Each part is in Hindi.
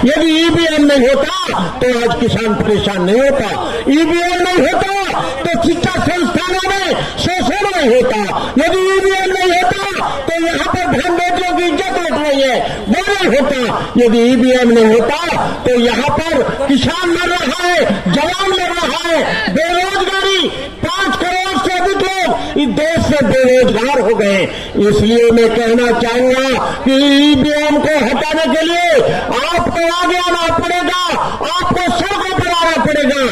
यदि ईवीएम नहीं होता तो आज किसान परेशान नहीं होता। ईवीएम नहीं होता तो शिक्षा संस्थानों में शोषण नहीं होता। यदि ईवीएम नहीं होता तो यहाँ पर बहन बेटियों की इज्जत उठ रही है, वो नहीं होता। यदि ईवीएम नहीं होता तो यहाँ पर किसान मर रहा है, जवान मर रहा है, बेरोजगारी 5 करोड़ से अधिक लोग इस देश से बेरोजगार हो गए। इसलिए मैं कहना चाहूंगा कि ईवीएम को हटाने के लिए आपको आगे आना पड़ेगा, आपको सड़कों पर आना पड़ेगा।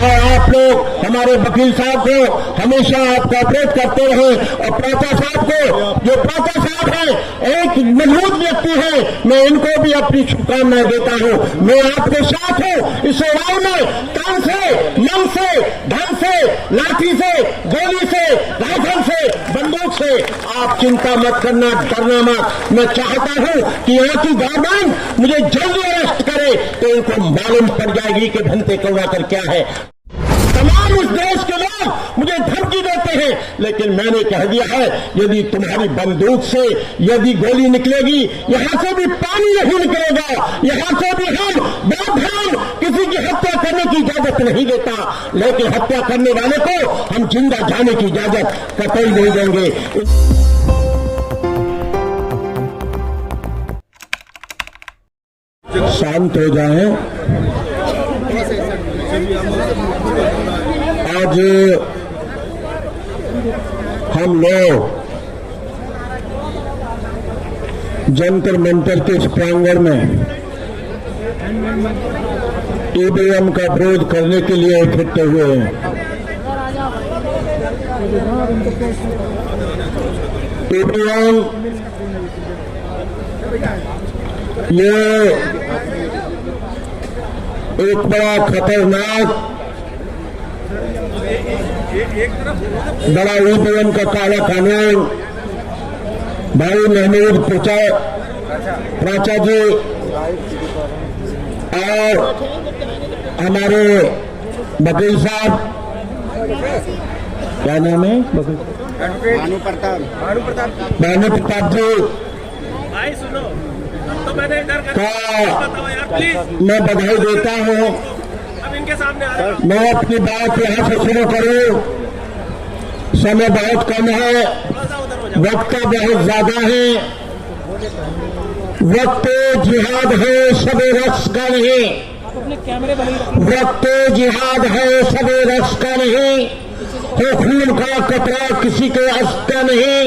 और आप लोग हमारे वकील साहब को हमेशा आप कोऑपरेट करते रहे, और प्राचा साहब को, जो प्राचा साहब है एक मजबूत व्यक्ति है, मैं इनको भी अपनी शुभकामनाएं देता हूं। मैं आपके साथ हूं इस लड़ाई में, तन से, मन से, धन से, लाठी से, गोली से, राइफल से, बंदूक से। आप चिंता मत करना, डरना मत। मैं चाहता हूं कि यहाँ की गवर्नमेंट मुझे जल्दी अरेस्ट करे तो इनको मालूम पड़ जाएगी कि भंते कौड़ाकर क्या है। तमाम इस देश के लोग मुझे धमकी देते हैं, लेकिन मैंने कह दिया है यदि तुम्हारी बंदूक से यदि गोली निकलेगी, यहां से भी पानी नहीं निकलेगा, यहां से भी हम बौद्ध किसी की हत्या करने की इजाजत नहीं देता, लेकिन हत्या करने वाले को हम जिंदा जाने की इजाजत कतई नहीं देंगे। शांत हो जाएं। आज हम लोग जंतर मंतर के इस प्रांगण में ईवीएम का विरोध करने के लिए इकट्ठे हुए हैं। ईवीएम ये एक बड़ा खतरनाक, बड़ा ईवीएम का काला कानून भाई महमूद प्राचा जी और हमारे वकील साहब, क्या नाम है, भानु प्रताप जी का मैं बधाई देता हूँ। मैं अपनी बात यहाँ से शुरू करूँ, समय बहुत कम है, वक्त बहुत ज्यादा है। वक्त जिहाद है, सबे रक्स का नहीं। वक्त जिहाद है, सबे रक्स का नहीं। तो खून का कतरा किसी के अस्त्र नहीं।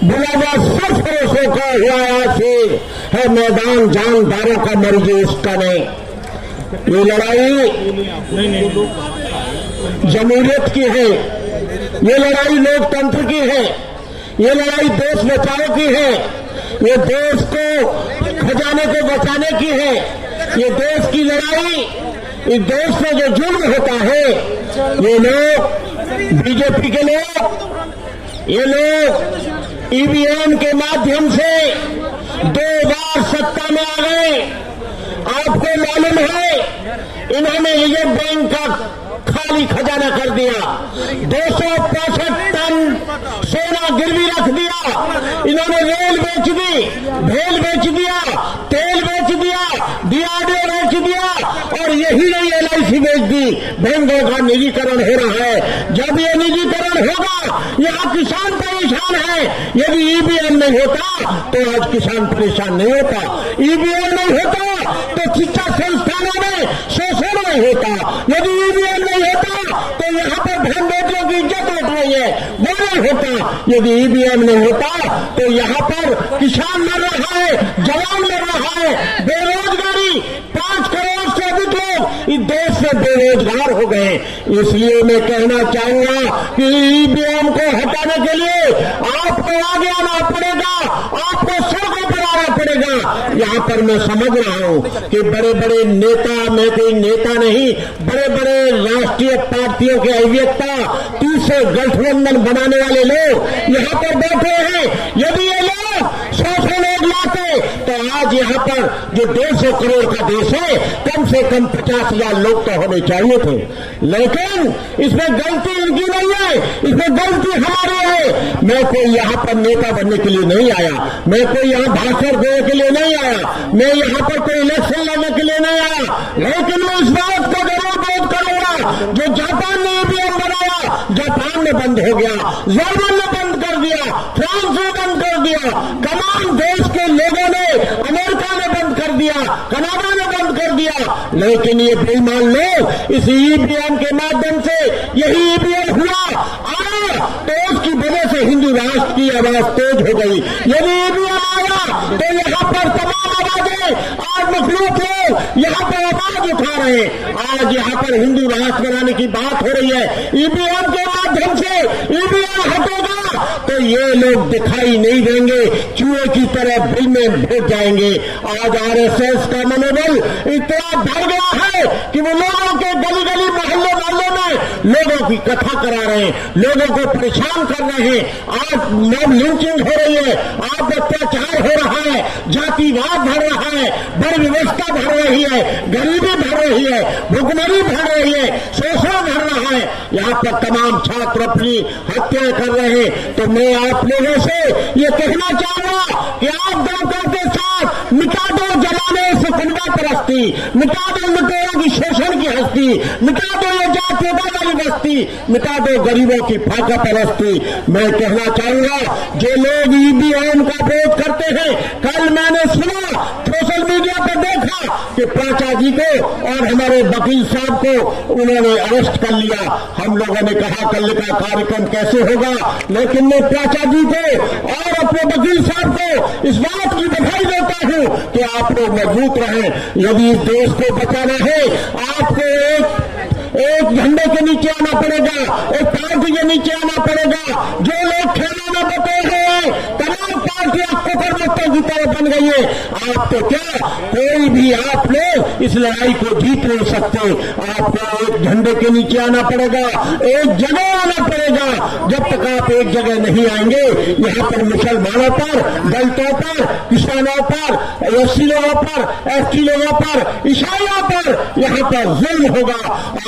बुलावा सब फरोशों का हुआ आखिर है, मैदान जानदारों का मर्जी उसका नहीं। ये लड़ाई जमहूरियत की है, ये लड़ाई लोकतंत्र की है, ये लड़ाई देश बचाओ की है, ये देश को खजाने को बचाने की है। ये देश की लड़ाई, इस देश में जो जुर्म होता है, ये लोग बीजेपी के लोग, ये लोग ईवीएम के माध्यम से 2 बार सत्ता में आ गए। आपको मालूम है इन्होंने रिजर्व बैंक का खाली खजाना कर दिया, 265 टन सोना गिरवी रख दिया। इन्होंने रेल बेच दी, भेल बेच दिया, तेल बेच दिया, डीआरडीओ बेच दिया, और यही नहीं एलआईसी बेच दी। बैंकों का निजीकरण हो रहा है। जब ये निजीकरण होगा, यहाँ किसान परेशान है। यदि ईवीएम नहीं होता तो आज किसान परेशान नहीं होता। ईवीएम नहीं होता तो शिक्षा संस्थानों में शोषण नहीं होता। यदि ईवीएम नहीं होता तो यहाँ पर बहन बेटियों की इज्जत उठ रही है, वो नहीं होता। यदि ईवीएम नहीं होता तो यहाँ पर किसान मर रहा है, जवान मर रहा है, बेरोजगारी 5 करोड़ से अधिक लोग इस देश से बेरोजगार हो गए। इसलिए मैं कहना चाहूंगा कि ईवीएम को हटाने के लिए आपको आगे आना पड़ेगा, आपको सड़कों पर आना पड़ेगा। यहाँ पर मैं समझ रहा हूँ कि बड़े बड़े नेता, मैं कोई नेता नहीं, बड़े बड़े राष्ट्रीय पार्टियों के अभियंता, तीसरे गठबंधन बनाने वाले लोग यहाँ पर बैठे हैं। यदि ये लोग 100 लोग लाते तो आज यहाँ पर जो 150 करोड़ का देश है, कम से कम 50,000 लोग तो होने चाहिए थे। लेकिन इसमें गलती इनकी नहीं है, इसमें गलती हमारी है। मैं कोई यहाँ पर नेता बनने के लिए नहीं आया, मैं कोई यहाँ भाषण देने के लिए नहीं आया, मैं यहाँ पर कोई इलेक्शन लेकिन मैं इस बात को जरूर बोध करूंगा, जो जापान ने ईवीएम बनाया, जापान में बंद हो गया, जर्मन ने बंद कर दिया, फ्रांस ने बंद कर दिया, तमाम देश के लोगों ने, अमेरिका ने बंद कर दिया, कनाडा ने बंद कर दिया, लेकिन ये बेईमान लोग इस ईवीएम के माध्यम से, यही ईवीएम हुआ तो उसकी वजह से हिंदू राष्ट्र की आवाज तेज हो गई। यदि ईवीएम आया तो यहाँ पर तमाम आवाजें, आज मखलूक लोग यहाँ पर आवाज उठा रहे हैं। आज यहाँ पर हिंदू राष्ट्र बनाने की बात हो रही है। ईवीएम के माध्यम से ईवीएम हटेगा तो ये लोग दिखाई नहीं देंगे, चूहे की तरह बिल में भेज जाएंगे। आज आरएसएस का मनोबल इतना बढ़ गया है कि वो लोगों के गली गली मोहल्ले मोहल्ले में लोगों की कथा करा रहे हैं, लोगों को परेशान कर रहे हैं। आज मॉब लिंचिंग हो रही है, आज अत्याचार हो रहा है, जातिवाद बढ़ रहा है, बड़ व्यवस्था बढ़ रही है, गरीबी बढ़ रही है, भुखमरी बढ़ रही है, शोषण बढ़ रहा है। यहाँ पर तमाम छात्र अपनी हत्या कर रहे हैं। तो मैं आप लोगों से ये कहना चाहूंगा कि आप दंगों के साथ मिटा दो जलाने से कुंडा परस्ती, मिटा दो लुटेरों की शोषण की हस्ती, मिटा दो ये जातिवाद वाली बस्ती, मिटा दो गरीबों की फाका परस्ती। मैं कहना चाहूंगा जो लोग ईवीएम का विरोध करते हैं, कल मैंने सुना सोशल मीडिया पर देखा कि प्राचा जी को और हमारे वकील साहब को उन्होंने अरेस्ट कर लिया। हम लोगों ने कहा कल का कार्यक्रम कैसे होगा, लेकिन मैं प्राचा जी को और अपने वकील साहब को इस बात की बधाई देता हूं कि आप लोग मजबूत रहें। यदि इस देश को बचाना है, आपको एक झंडे के नीचे आना पड़ेगा, एक पार्टी के नीचे आना पड़ेगा। जो लोग खेलों में बटे हैं, तमाम पार्टियां कुकरमुत्तों की तरह बन गई है। आप तो क्या, कोई भी आप लोग इस लड़ाई को जीत नहीं सकते। आपको एक झंडे के नीचे आना पड़ेगा, एक जगह आना पड़ेगा। जब तक आप एक जगह नहीं आएंगे, यहाँ पर मुसलमानों पर, दलितों पर, किसानों पर, एससी लोगों पर, एसटी लोगों पर, ईसाइयों पर यहाँ पर जुल्म होगा।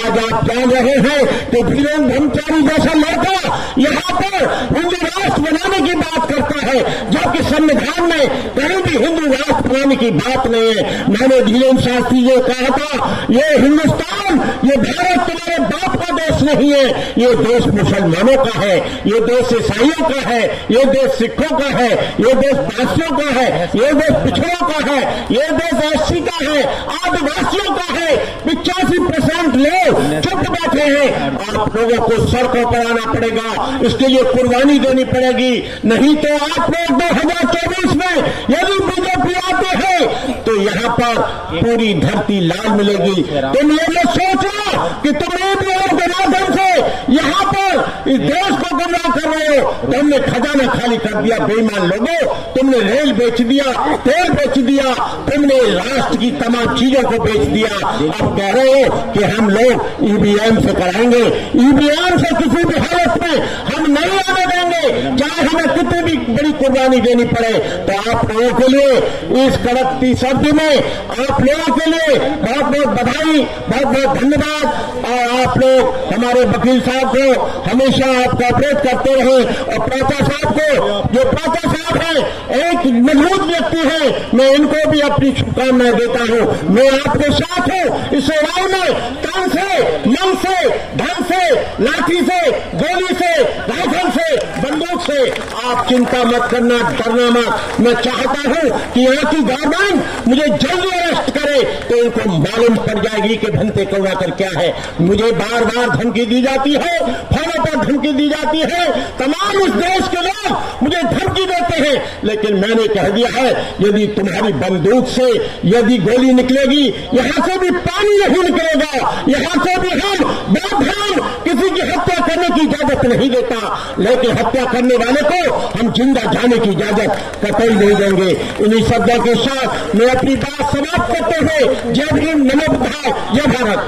आज आप जान रहे हैं कि धीरेन्द्र ब्रह्मचारी जैसा लड़का यहाँ पर हिंदू राष्ट्र बनाने की बात करता है, जबकि संविधान में कहीं भी हिंदू राष्ट्र बनाने की बात नहीं है। मैंने धीरेन्द्र शास्त्री जी कहा था, ये हिंदुस्तान, ये भारत तुम्हारे बाप का देश नहीं है, ये देश मुसलमानों का है, ये देश ईसाइयों का है, ये देश सिखों का है, ये देश पारसियों का है, ये देश पिछड़ों का है, ये देश एससी का है, आदिवासियों का है। 85% लोग चुप बैठे हैं। आप लोगों को सड़कों पर आना पड़ेगा, इसके लिए कुर्बानी देनी पड़ेगी। नहीं तो आप लोग 2024 में यदि बीजेपी आते हैं तो यहाँ पर पूरी धरती लाल मिलेगी। तुम ये मत सोचो कि तुम ईवीएम के माध्यम से यहाँ पर इस देश को गुमराह कर रहे हो। तुमने खजाना खाली कर दिया बेईमान लोगों, तुमने रेल बेच दिया, तेल बेच दिया, तुमने राष्ट्र की तमाम चीजों को बेच दिया। अब कह रहे हो कि हम लोग ईवीएम से कराएंगे। ईवीएम से किसी भी हालत में हम नहीं आने देंगे, चाहे हमें कितनी भी बड़ी कुर्बानी देनी पड़े। तो आप लोगों के लिए इस कड़कती सर्दी में आप लोगों के लिए बहुत बहुत बधाई, बहुत बहुत धन्यवाद। और आप लोग हमारे वकील साहब को हमेशा आप कोऑपरेट करते रहे, और प्राचा साहब को, जो प्राचा साहब है एक मजबूत व्यक्ति है, मैं इनको भी अपनी शुभकामनाएं देता हूं। मैं आपके साथ हूं इस लड़ाई में, तन से, मन से, धन से, लाठी से, गोली से, राइफल से, बंदूक से। आप चिंता मत करना, डरना मत। मैं चाहता हूं कि यहाँ की गवर्नमेंट मुझे जल्दी अरेस्ट करे तो इनको मालूम पड़ जाएगी कि भंते कौड़ाकर क्या है। मुझे बार बार धमकी दी जाती है, फोनों पर धमकी दी जाती है, तमाम इस देश के लोग मुझे धमकी देते हैं, लेकिन मैंने कह दिया है यदि तुम्हारी बंदूक से यदि गोली निकलेगी, यहाँ से भी पानी नहीं निकलेगा, यहाँ से भी हम किसी की हत्या करने की इजाजत नहीं देता, लेकिन हत्या करने वाले को हम जिंदा जाने की इजाजत कतई नहीं देंगे। इन्हीं शब्दों के साथ मैं अपनी बात समाप्त करते हुए जय भीम, नमो बुद्धाय, जय भारत।